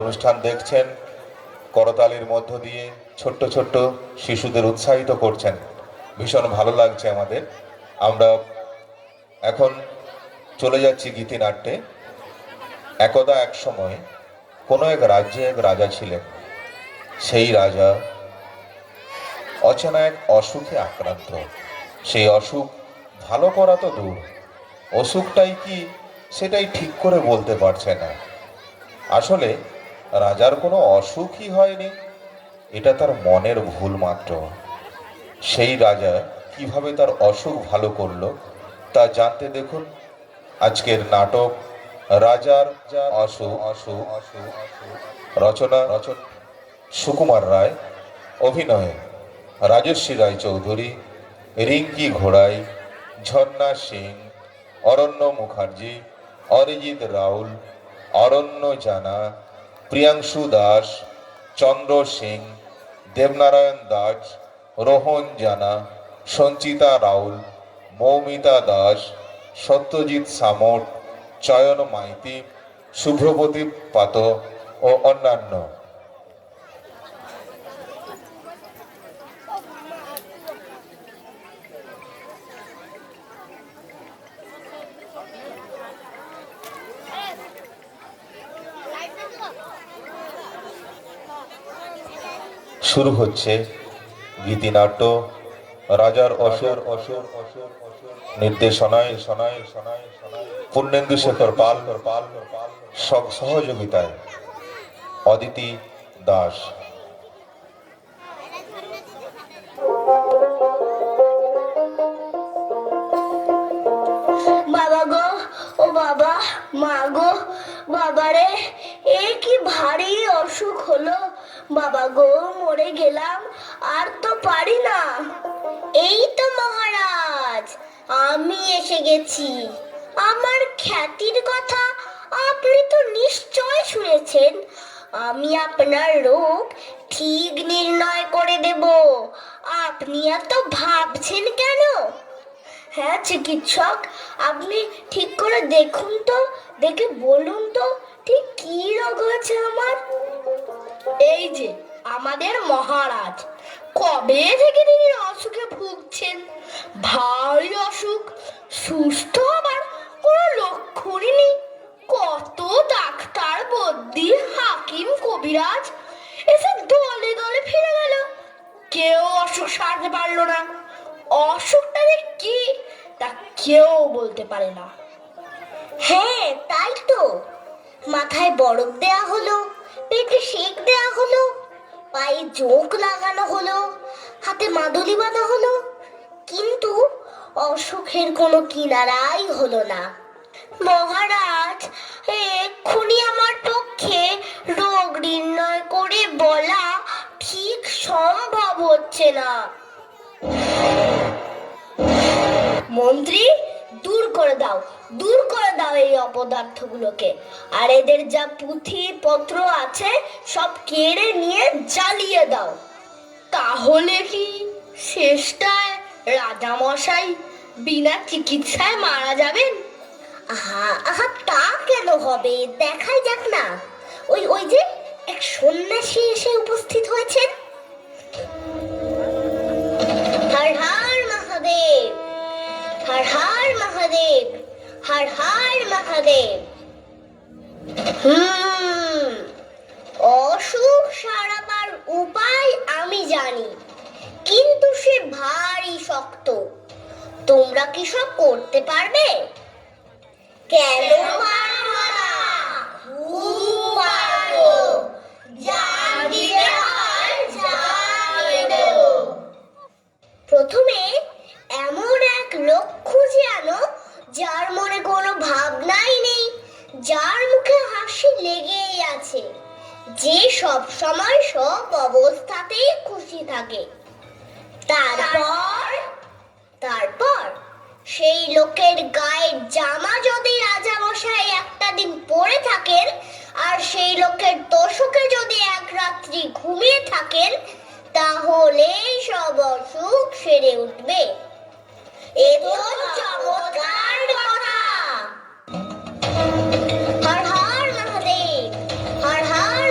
অনুষ্ঠান দেখছেন, করতালির মধ্য দিয়ে ছোট্ট ছোট্ট শিশুদের উৎসাহিত করছেন। ভীষণ ভালো লাগছে আমাদের। আমরা এখন চলে যাচ্ছি গীতিনাট্যে। একদা এক সময় কোনো এক রাজ্যে এক রাজা ছিলেন। সেই রাজা অচেনা এক অসুখে আক্রান্ত। সেই অসুখ ভালো করা তো দূর, অসুখটাই কি সেটাই ঠিক করে বলতে পারছে না। আসলে রাজার কোনো অসুখই হয়নি, এটা তার মনের ভুল মাত্র। সেই রাজা কিভাবে তার অসুখ ভালো করলো তা জানতে দেখুন আজকের নাটক রাজার অসুখ। রচনা সুকুমার রায়, অভিনয়ে রাজশ্রী রায় চৌধুরী, রিঙ্কি ঘোড়াই, ঝর্ণা সিং, অরণ্য মুখার্জি, অরিজিৎ রাউল, অরণ্য জানা, প্রিয়াংশু দাস, চন্দ্র সিং, দেবনারায়ণ দাস, রোহন জানা, সঞ্চিতা রাউল, মৌমিতা দাস, সত্যজিৎ সামট, চয়ন মাইতি, শুভ্রপতি পাত ও অন্যান্য। শুরু হচ্ছে গীতিনাট্য রাজার অসুর। নির্দেশনায় পূর্ণেন্দু শেখর পাল, সহযোগিতায় অদিতি দাস। বাবা গো, ও বাবা, মা গো, বাবারে, এ কি ভারী অসুখ হলো। বাবা গো, মরে গেলাম, আর তো পারি না। এই তো মহারাজ, আমি এসে গেছি। আমার খ্যাতির কথা আপনি তো নিশ্চয় শুনেছেন। আমি আপনার রোগ ঠিক নির্ণয় করে দেব। আপনি এত ভাবছেন কেন? হ্যাঁ চিকিৎসক, আপনি ঠিক করে দেখুন তো, দেখে বলুন তো ঠিক কি রোগ হয়েছে আমার। এই যে আমাদের মহারাজ, কবে থেকে তিনি অসুখে ভুগছেন। ভারী অসুখ, সুস্থ হবার কোনো লক্ষণই নেই। কত ডাক্তার, বদ্যি, হাকিম, কবিরাজ এসব দলে দলে ফিরে গেল, কেউ অসুখ সারতে পারলো না। অসুখটা যে কি তা কেউ বলতে পারে না। হ্যাঁ তাই তো, মাথায় বরফ দেয়া হলো, পেটে সেক দেয়া হলো, পায়ে জোক লাগানো হলো, হাতে মাদুলি বাঁধা হলো, কিন্তু অসুখের কোনো কিনারাই হলো না। মহারাজ, এক্ষুনি আমার পক্ষে রোগ নির্ণয় করে বলা ঠিক সম্ভব হচ্ছে না। মন্ত্রী, দূর করে দাও, দূর করে দাও এই অপদার্থগুলোকে, আর এদের যা পুঁথি পত্র আছে সব কেড়ে নিয়ে জ্বালিয়ে দাও। তাহলে কি শেষটায় রাজামশাই বিনা চিকিৎসায় মারা যাবেন? আহা আহা, তা কেন হবে, দেখাই যাক না। ওই ওই যে এক সন্ন্যাসী এসে উপস্থিত হয়েছেন। হর হর মহাদেব, হর হর মহাদেব, হর হর মহাদেব। অসুখ সারাবার উপায় আমি জানি, কিন্তু সে ভারী শক্ত। তোমরা কি সব করতে পারবে? কেন পারবো না? খুব পারবো। জান দিতে হয়, জান দেব। প্রথমে এমন এক লোক খুঁজে আনো যার মনে কোনো ভাবনাই নেই, যার মুখে হাসি লেগেই আছে, যে সব সময় সব অবস্থাতেই খুশি থাকে। তারপর সেই লোকের গায়ের জামা যদি রাজামশাই একটা দিন পরে থাকেন, আর সেই লোকের তোষকে যদি এক রাত্রি ঘুমিয়ে থাকেন, তাহলেই সব অসুখ সেরে উঠবে। এ তো চমৎকার কথা। হর হর মহাদেব, হর হর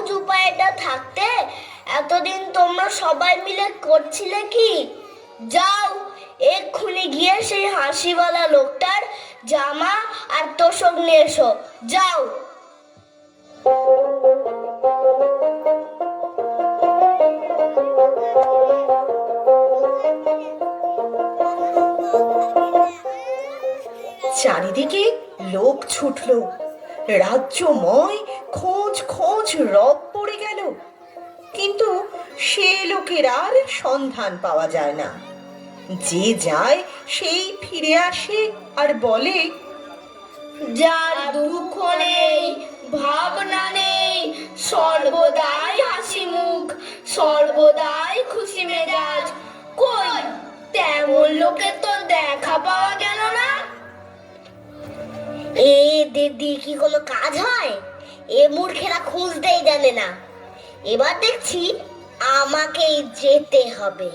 সহজ উপায়টা থাকতে এতদিন তোমরা সবাই মিলে করছিলে কি? যাও এক্ষুনি গিয়ে সেই হাসিওয়ালা লোকটার জামা আর তোষক নিয়ে এসো, যাও। চারিদিকে লোক ছুটল, রাজ্যময় খোঁজ খোঁজ রব পড়ে গেল, কিন্তু সে লোকের আর সন্ধান পাওয়া যায় না। যে যায় সেই ফিরে আসে আর বলে, যার দুঃখ নেই, ভাবনা নেই, সর্বদাই হাসি মুখ, সর্বদাই খুশি মেজাজ, কই তেমন লোকের তো দেখা পাওয়া গেল না। দিদি কি কোনো কাজ হয়? এ মূর্খেরা খুঁজতেই জানে না। এবার দেখছি আমাকেই যেতে হবে।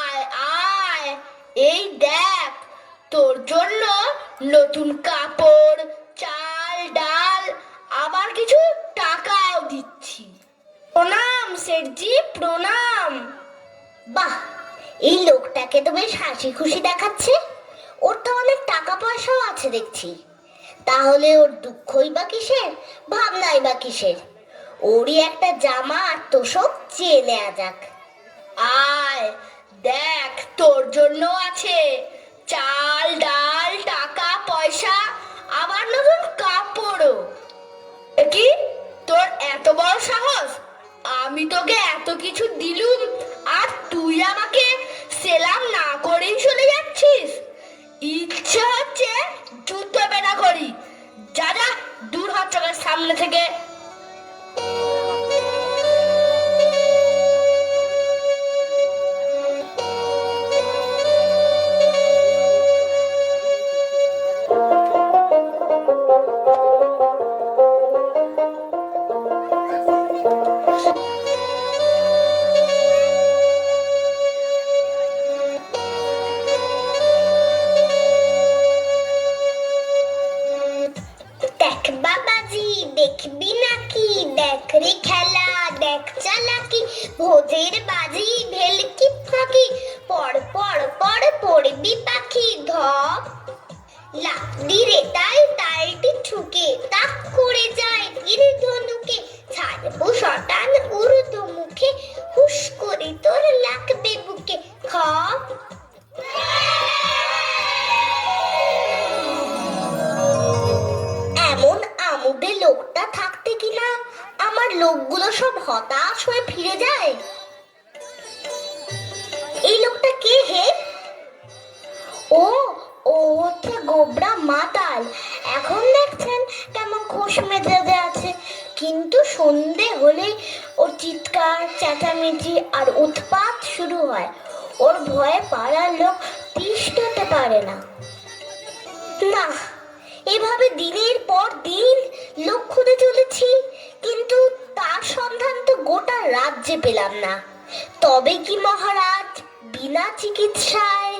আয় আয়, এই দেখ তোর জন্য নতুন কাপড়, চাল ডাল, আবার কিছু টাকাও দিচ্ছি। প্রণাম শেঠজি, প্রণাম। বাহ, এই লোকটাকে তো বেশ হাসি খুশি দেখাচ্ছে। ওর তো অনেক টাকা পয়সাও আছে দেখছি। তাহলে ওর দুঃখই বা কিসের, ভাবনাই বা কিসের? ওরই একটা জামা আর তোষক চেয়ে নেওয়া যাক। আয় দেখ তোর জন্য আছে চাল ডাল, টাকা পয়সা, আবার নতুন কাপড়ও। কি তোর এত বড় সাহস? আমি তোকে এত কিছু দিলুম আর তুই আমাকে সেলাম না করেই চলে যাচ্ছিস? ইচ্ছা হচ্ছে জুতো বেড়া করি। যা যা, দূর হ চোখের সামনে থেকে। দেখ বাবাজি, দেখবি নাকি? দেখ রে খেলা, দেখ চালাকি, ভোজের বাজি, ভেলকি ফাঁকি, পড় পড় পড় পড়বি পাখি, ধপ লাফ দিরে তাই তালটি ঠুকে, তাক করে যায় তীর ধনুকে, ছাড়বো শটান উর্ধ মুখে, হুশ করে তোর লাগবে বুকে, খপ। এমন আমুদে লোকটা থাকতে কিনা আমার লোকগুলো সব হতাশ হয়ে ফিরে যায়। এই লোকটা কে হে? ও ও হচ্ছে গোবরা মাতাল। এখন দেখছেন কেমন খোশ মেজাজে আছে, কিন্তু সন্ধে হলেই ওর চিৎকার চেঁচামেচি আর উৎপাত শুরু হয়। ওর ভয়ে পাড়ার লোক তিষ্ঠতে পারে না। না, এভাবে দিনের পর দিন লোক খুঁজে চলেছি, কিন্তু তার সন্ধান তো গোটা রাজ্যে পেলাম না। তবে কি মহারাজ, বিনা চিকিৎসায়?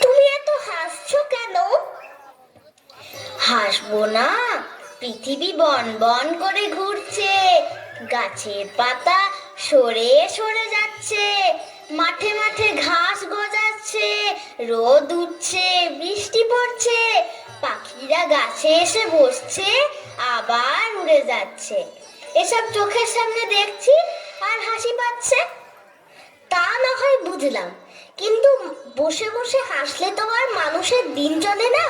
তুমি এত হাসছো কেন? হাসবো না, পৃথিবী বন বন করে ঘুরছে, গাছের পাতা সরে সরে যাচ্ছে, মাঠে মাঠে ঘাস গজাচ্ছে, রোদ উঠছে, বৃষ্টি পড়ছে, পাখিরা গাছে এসে বসছে, আবার উড়ে যাচ্ছে। এসব চোখের সামনে দেখছি আর হাসি পাচ্ছে। তা না হয় বুঝলাম, কিন্তু বসে বসে হাসলে তো আর মানুষের দিন চলে না।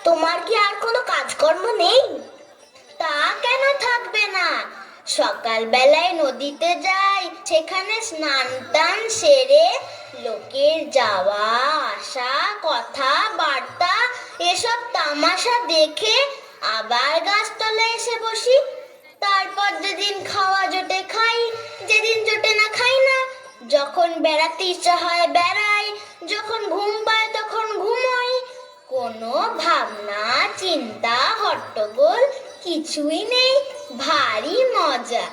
তোমার কি আর কোনো কাজকর্ম নেই? তা কেন থাকবে না? সকাল বেলায় নদীতে যাই, সেখানে স্নান টান সেরে লোকের যাওয়া আসা কথাবার্তা এসব তামাশা দেখে আবার গাছতলায় এসে বসি। তারপর যেদিন খাওয়া জোটে খাই, যেদিন জোটে না খাই না। যখন বেড়াতে ইচ্ছা হয় বেড়াই, যখন ঘুম পায় তখন ঘুমোই। কোনো ভাবনা চিন্তা হট্টগোল কিছুই নেই, ভারী মজা।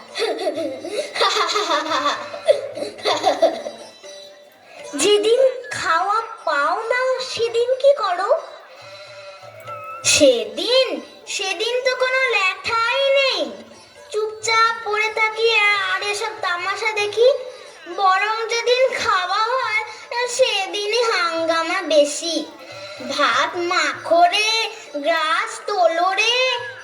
যেদিন খাওয়া পাও না সেদিন কি করো? সেদিন সেদিন তো কোনো লেখাই নেই, চুপচাপ পড়ে থাকি আর এসব তামাশা দেখি। বরং যেদিন খাওয়া হয় সেদিনই হাঙ্গামা বেশি। ভাত মাখো রে, গ্রাস তোলো রে,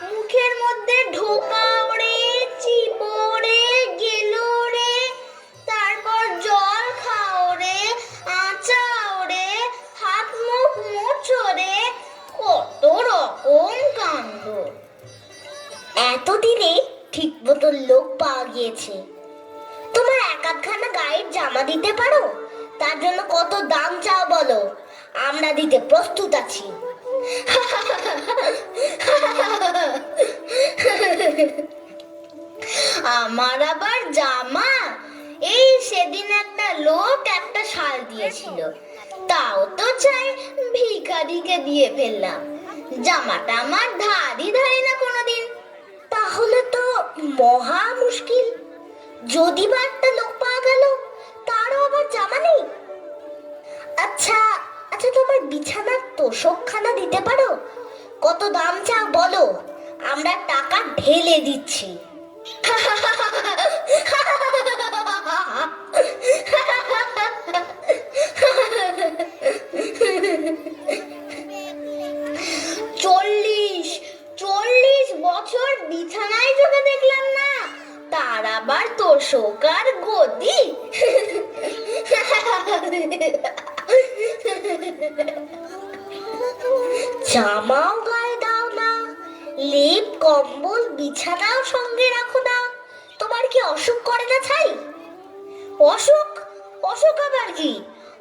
মুখের মধ্যে ঢোকাও রে, চিবো রে, গেলো রে, তারপর জল খাও রে, আঁচাও রে, হাত মুখ মোছো রে, কত রকম কাণ্ড। এতদিনে ঠিক মতো লোক পাওয়া গিয়েছে। তোমার এক আধখানা গায়ের জামা দিতে পারো? তার জন্য কত দাম চাও বলো, আমরা দিতে প্রস্তুত আছি। আমার আবার জামা? এই সেদিন একটা লোক একটা শাল দিয়েছিল, তাও তো চাই ভিখারিকে দিয়ে ফেললাম। জামাটা আমার ধারই ধারি না কোনোদিন। তাহলে তো মহা মুশকিল। যদি বা একটা লোক পাওয়া গেল, তারও আবার জামা নেই। আচ্ছা আচ্ছা, তোমার বিছানার তোষকখানা দিতে পারো? কত দাম চাও বলো, আমরা টাকা ঢেলে দিচ্ছি। চল্লিশ বছর বিছানায় চোখে দেখলাম না, তার আবার তোষক আর গদি। জামাও গায়ে দাও না, লেপ কম্বল বিছানাও সঙ্গে রাখো না। তোমার কি অসুখ করে না ছাই? অসুখ? অসুখ আবার কি?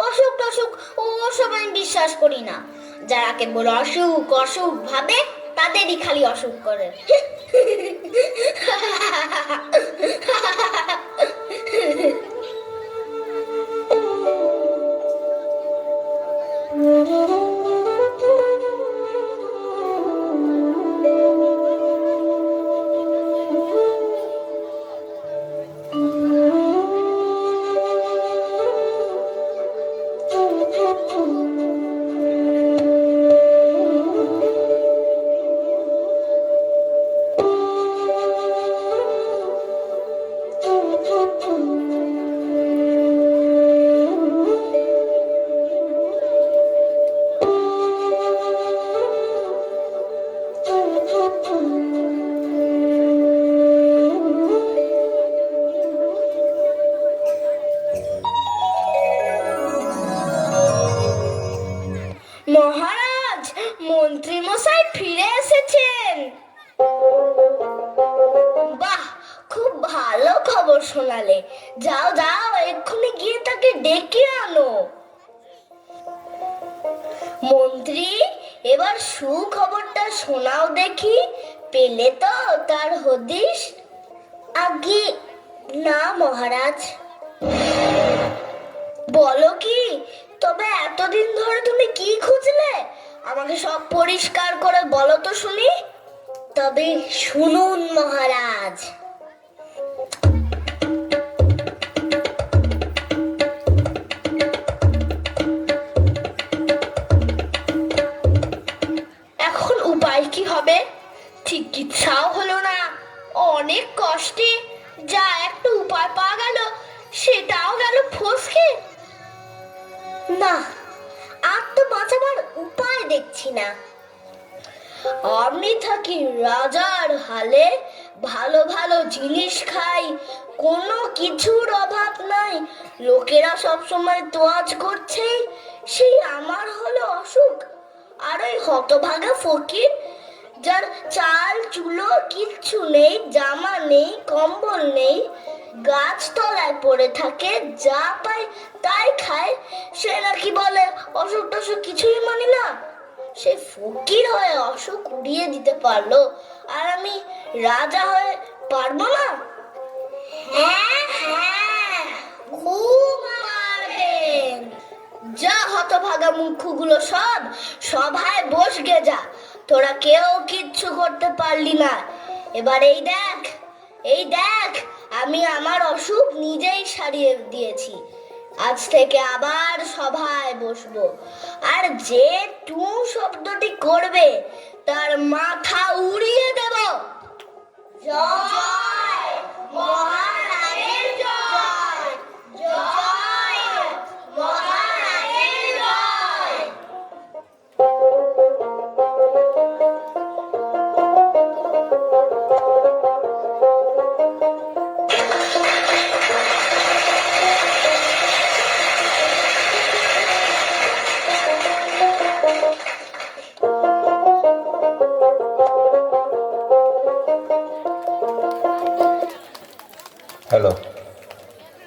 অসুখ টসুখ ও সব আমি বিশ্বাস করি না। যারা কেবল অসুখ অসুখ ভাবে তাদেরই খালি অসুখ করে। মহারাজ, মন্ত্রী মশাই ফিরে এসেছেন। বাহ, খুব ভালো খবর শোনালে। যাও যাও, এক্ষুনি গিয়ে তাকে ডেকে আনো। মন্ত্রী, এবার সুখবরটা শোনাও দেখি। পেলে তো তার হদিশ? আগে না মহারাজ। বলো কি? তবে এতদিন ধরে তুমি কি খুঁজলে? আমাকে সব পরিষ্কার করে বলো তো শুনি। তবে শুনুন মহারাজ। এখন উপায় কি হবে? চিকিৎসাও হলো না, অনেক কষ্টে যা একটা উপায় পাওয়া গেল সেটাও গেল ফসকে। না, আর তো বাঁচাবার উপায় দেখছি না। আমি থাকি রাজার হালে, ভালো ভালো জিনিস খাই, কোনো কিছুর অভাব নাই। লোকেরা সব সময় তোয়াজ করছে, সেই আমার হলো অসুখ। আর ওই হতভাগা ফকির, যার চাল চুলো কিচ্ছু নেই, জামা নেই, কম্বল নেই, গাছতলায় পড়ে থাকে, যা পায় তাই খায়, সে নাকি বলে অসুখ টসুখ কিছুই মানি না। সে ফকির হয়ে অসুখ উড়িয়ে দিতে পারলো, আর আমি রাজা হয়ে পারবো না? হ্যাঁ হ্যাঁ, খুব পারবেন। যা হতভাগা মূর্খগুলো সব সভায় বসগে যা, তোরা কেউ কিচ্ছু করতে পারলি না। এবার এই দেখ আমি আমার অসুখ নিজেই সারিয়ে দিয়েছি। আজ থেকে আবার সভায় বসবো, আর যে টু শব্দটি করবে তার মাথা উড়িয়ে দেব। জয় মহারাজের জয়, জয় মহারাজের জয়। হ্যালো।